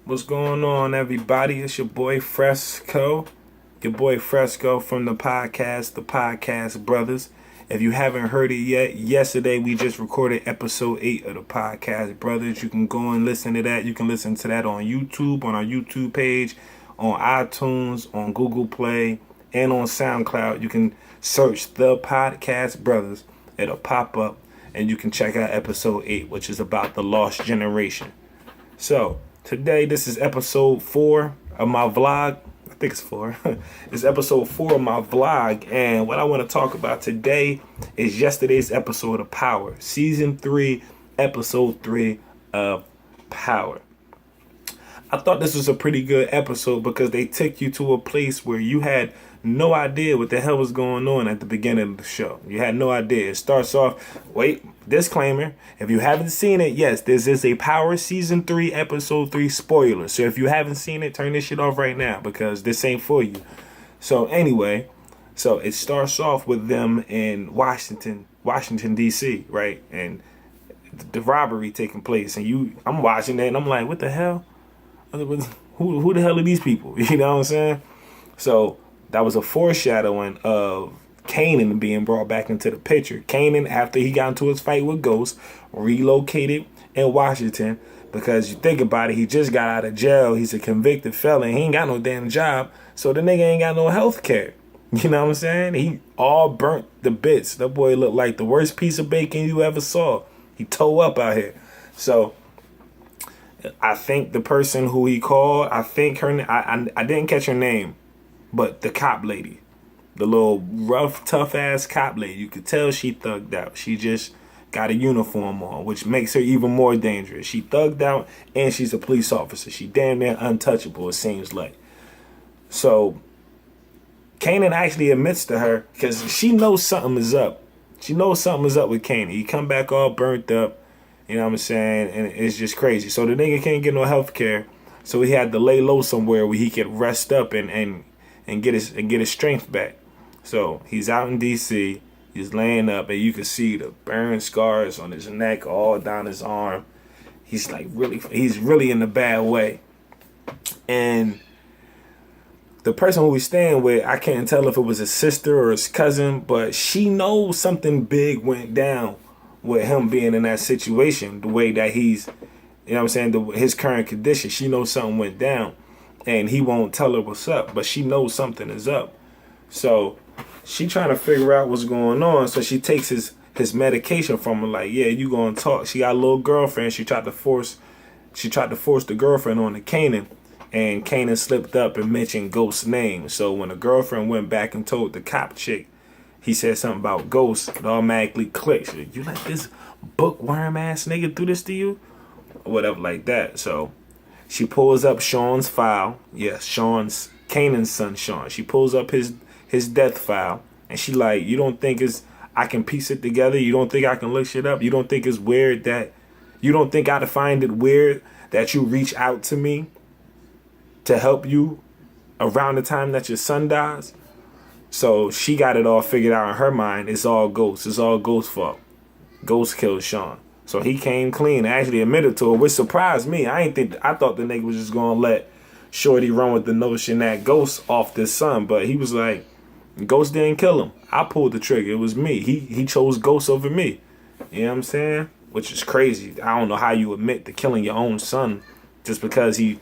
What's going on, everybody? It's your boy Fresco. Your boy Fresco from the Podcast Brothers. If you haven't heard it yet, yesterday we just recorded episode 8 of the Podcast Brothers. You can go and listen to that. You can listen to that on YouTube, on our YouTube page, on iTunes, on Google Play, and on SoundCloud. You can search the Podcast Brothers. It'll pop up, and you can check out episode 8, which is about the lost generation. So, today, this is episode 4 of my vlog. I think it's 4. It's episode 4 of my vlog. And what I want to talk about today is yesterday's episode of Power. Season 3, episode 3 of Power. I thought this was a pretty good episode because they took you to a place where you had no idea what the hell was going on at the beginning of the show. You had no idea. It starts off, disclaimer, if you haven't seen it, yes, this is a Power Season 3, Episode 3 spoiler. So if you haven't seen it, turn this shit off right now because this ain't for you. So anyway, so it starts off with them in Washington, D.C., right? And the robbery taking place. And I'm watching it and I'm like, what the hell? Who the hell are these people? You know what I'm saying? So that was a foreshadowing of Canaan being brought back into the picture. Canaan, after he got into his fight with Ghost, relocated in Washington because you think about it, he just got out of jail. He's a convicted felon. He ain't got no damn job. So the nigga ain't got no health care. You know what I'm saying? He all burnt the bits. That boy looked like the worst piece of bacon you ever saw. He toe up out here. So I think the person who he called, I think I didn't catch her name, but the cop lady, the little rough, tough ass cop lady, you could tell she thugged out. She just got a uniform on, which makes her even more dangerous. She thugged out and she's a police officer. She damn near untouchable, it seems like. So Canaan actually admits to her because she knows something is up. She knows something is up with Canaan. He come back all burnt up. You know what I'm saying? And it's just crazy. So the nigga can't get no health care. So he had to lay low somewhere where he could rest up and get his strength back. So he's out in DC. He's laying up and you can see the burn scars on his neck, all down his arm. He's really in a bad way. And the person who he's staying with, I can't tell if it was his sister or his cousin, but she knows something big went down with him being in that situation, the way that he's, you know what I'm saying, his current condition. She knows something went down and he won't tell her what's up, but she knows something is up. So she trying to figure out what's going on. So she takes his medication from him, like, yeah, you gonna talk. She got a little girlfriend. She tried to force the girlfriend on to Canaan, and Canaan slipped up and mentioned Ghost's name. So when the girlfriend went back and told the cop chick, he said something about Ghost, it automatically clicks. You let this bookworm ass nigga do this to you? Or whatever like that. So she pulls up Sean's file. Yes, Canaan's son Sean. She pulls up his death file. And she like, you don't think I can piece it together? You don't think I can look shit up? You don't think it's weird you don't think I'd find it weird that you reach out to me to help you around the time that your son dies? So she got it all figured out in her mind. It's all Ghost. It's all Ghost's fault. Ghost killed Sean. So he came clean, actually admitted to it, which surprised me. I thought the nigga was just gonna let Shorty run with the notion that Ghost off this son, but he was like, Ghost didn't kill him. I pulled the trigger. It was me. He chose Ghost over me. You know what I'm saying? Which is crazy. I don't know how you admit to killing your own son just because he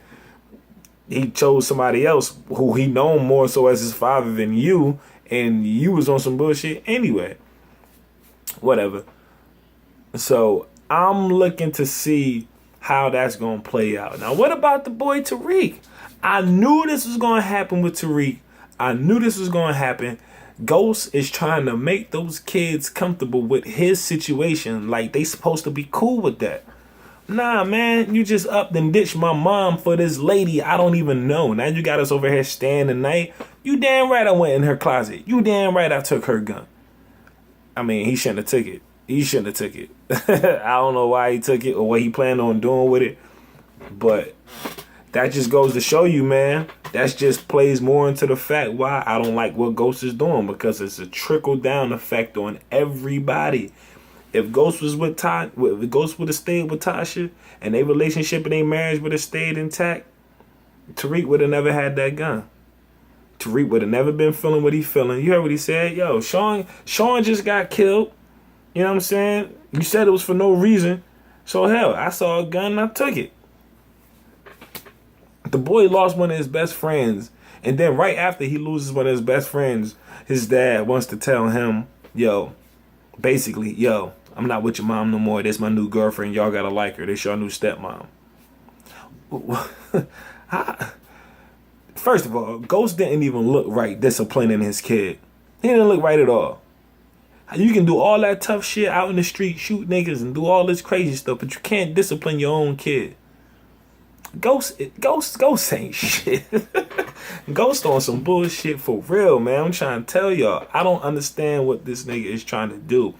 chose somebody else who he known more so as his father than you, and you was on some bullshit anyway. Whatever. So I'm looking to see how that's going to play out. Now, what about the boy Tariq? I knew this was going to happen with Tariq. I knew this was going to happen. Ghost is trying to make those kids comfortable with his situation, like they supposed to be cool with that. Nah, man, you just upped and ditched my mom for this lady I don't even know. Now you got us over here staying the night. You damn right I went in her closet. You damn right I took her gun. I mean, he shouldn't have took it. He shouldn't have took it. I don't know why he took it or what he planned on doing with it. But that just goes to show you, man. That just plays more into the fact why I don't like what Ghost is doing, because it's a trickle-down effect on everybody. If Ghost would have stayed with Tasha and their relationship and their marriage would have stayed intact, Tariq would have never had that gun. Tariq would have never been feeling what he feeling. You heard what he said? Yo, Sean just got killed. You know what I'm saying? You said it was for no reason. So hell, I saw a gun and I took it. The boy lost one of his best friends. And then right after he loses one of his best friends, his dad wants to tell him, yo, basically, yo, I'm not with your mom no more. This my new girlfriend. Y'all gotta like her. This your new stepmom. First of all, Ghost didn't even look right disciplining his kid. He didn't look right at all. You can do all that tough shit out in the street, shoot niggas and do all this crazy stuff, but you can't discipline your own kid. Ghost ain't shit. Ghost on some bullshit for real, man. I'm trying to tell y'all. I don't understand what this nigga is trying to do.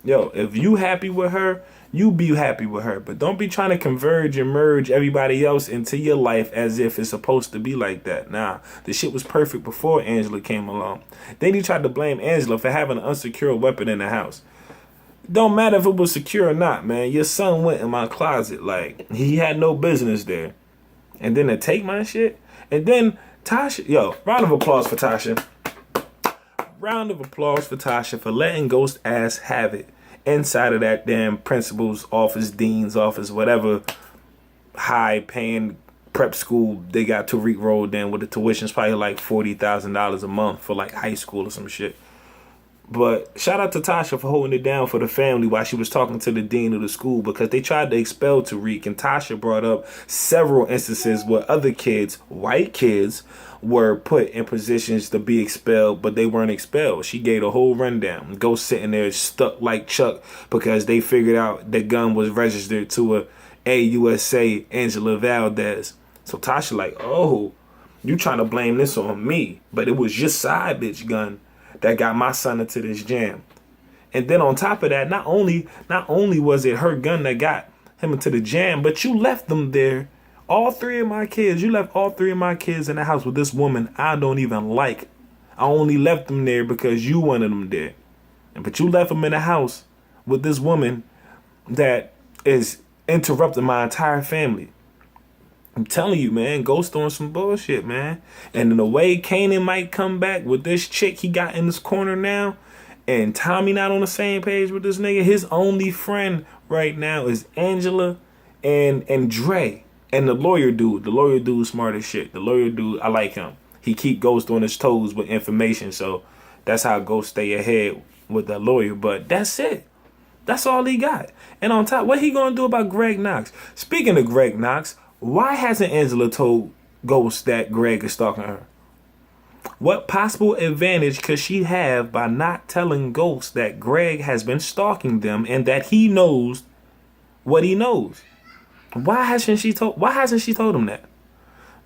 Yo, if you happy with her, you be happy with her. But don't be trying to converge and merge everybody else into your life as if it's supposed to be like that. Nah, the shit was perfect before Angela came along. Then he tried to blame Angela for having an unsecured weapon in the house. Don't matter if it was secure or not, man. Your son went in my closet. Like, he had no business there. And then to take my shit. And then Tasha, yo, round of applause for Tasha. Round of applause for Tasha for letting Ghost ass have it inside of that damn principal's office, dean's office, whatever high paying prep school they got Tariq rolled in with the tuition's probably like $40,000 a month for like high school or some shit. But shout out to Tasha for holding it down for the family while she was talking to the dean of the school, because they tried to expel Tariq, and Tasha brought up several instances where other kids, white kids, were put in positions to be expelled, but they weren't expelled. She gave a whole rundown. Ghost sitting there stuck like Chuck because they figured out the gun was registered to a AUSA Angela Valdez. So Tasha like, oh, you trying to blame this on me, but it was your side bitch gun that got my son into this jam. And then on top of that, not only was it her gun that got him into the jam, but you left them there. All three of my kids, you left all three of my kids in the house with this woman I don't even like. I only left them there because you wanted them there. But you left them in the house with this woman that is interrupting my entire family. I'm telling you, man, Ghost on some bullshit, man. And in the way Canaan might come back with this chick he got in this corner now, and Tommy not on the same page with this nigga, his only friend right now is Angela and Dre. And the lawyer dude smart as shit. The lawyer dude, I like him. He keep Ghost on his toes with information, so that's how Ghost stay ahead with the lawyer. But that's it. That's all he got. And on top, what he gonna do about Greg Knox? Speaking of Greg Knox, why hasn't Angela told Ghost that Greg is stalking her? What possible advantage could she have by not telling Ghost that Greg has been stalking them and that he knows what he knows? Why hasn't she told him that?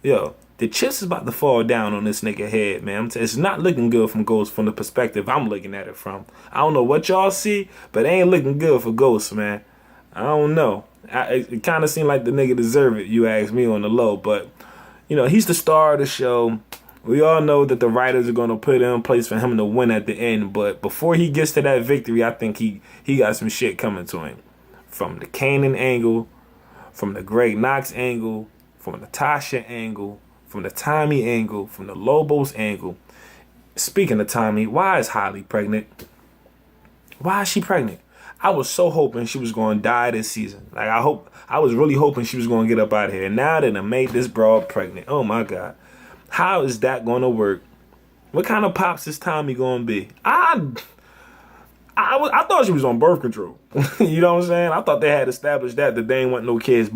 Yo, the chips is about to fall down on this nigga head, man. It's not looking good from Ghost from the perspective I'm looking at it from. I don't know what y'all see, but it ain't looking good for Ghost, man. I don't know. It kind of seemed like the nigga deserve it, you ask me, on the low. But, you know, he's the star of the show. We all know that the writers are going to put in place for him to win at the end. But before he gets to that victory, I think he got some shit coming to him. From the Canaan angle, from the Greg Knox angle, from the Tasha angle, from the Tommy angle, from the Lobos angle. Speaking of Tommy, why is Holly pregnant? Why is she pregnant? I was so hoping she was going to die this season. Like, I was really hoping she was going to get up out of here. Now that I made this broad pregnant. Oh, my God. How is that going to work? What kind of pops is Tommy going to be? I thought she was on birth control. You know what I'm saying? I thought they had established that they ain't want no kids.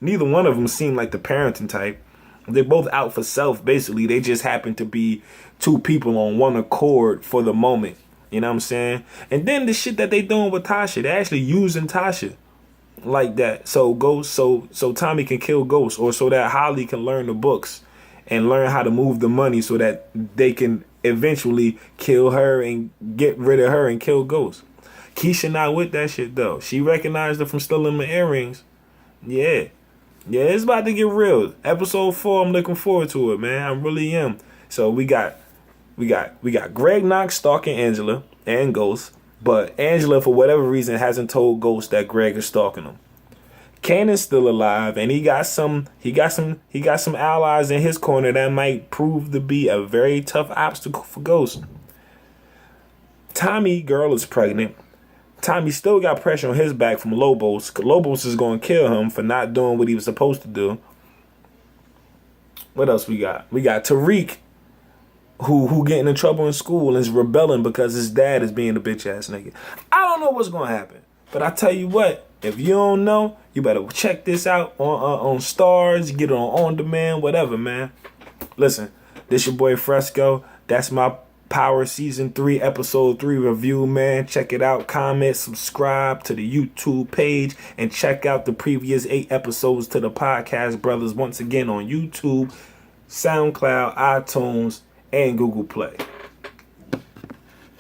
Neither one of them seemed like the parenting type. They're both out for self, basically. They just happen to be two people on one accord for the moment. You know what I'm saying? And then the shit that they doing with Tasha, they're actually using Tasha like that. So Tommy can kill Ghost, or so that Holly can learn the books and learn how to move the money so that they can eventually kill her and get rid of her and kill Ghost. Keisha not with that shit though. She recognized her from stealing my earrings. Yeah, it's about to get real. Episode 4, I'm looking forward to it, man. I really am. So we got Greg Knox stalking Angela and Ghost, but Angela, for whatever reason, hasn't told Ghost that Greg is stalking him. Canaan's still alive, and he got some allies in his corner that might prove to be a very tough obstacle for Ghost. Tommy girl is pregnant. Tommy still got pressure on his back from Lobos. Lobos is going to kill him for not doing what he was supposed to do. What else we got? We got Tariq, who getting in trouble in school and is rebelling because his dad is being a bitch ass nigga. I don't know what's going to happen, but I tell you what, if you don't know, you better check this out on Starz, get it on demand, whatever, man. Listen, this your boy Fresco. That's my Power Season 3, Episode 3 review, man. Check it out. Comment, subscribe to the YouTube page, and check out the previous 8 episodes to the Podcast Brothers once again on YouTube, SoundCloud, iTunes, and Google Play.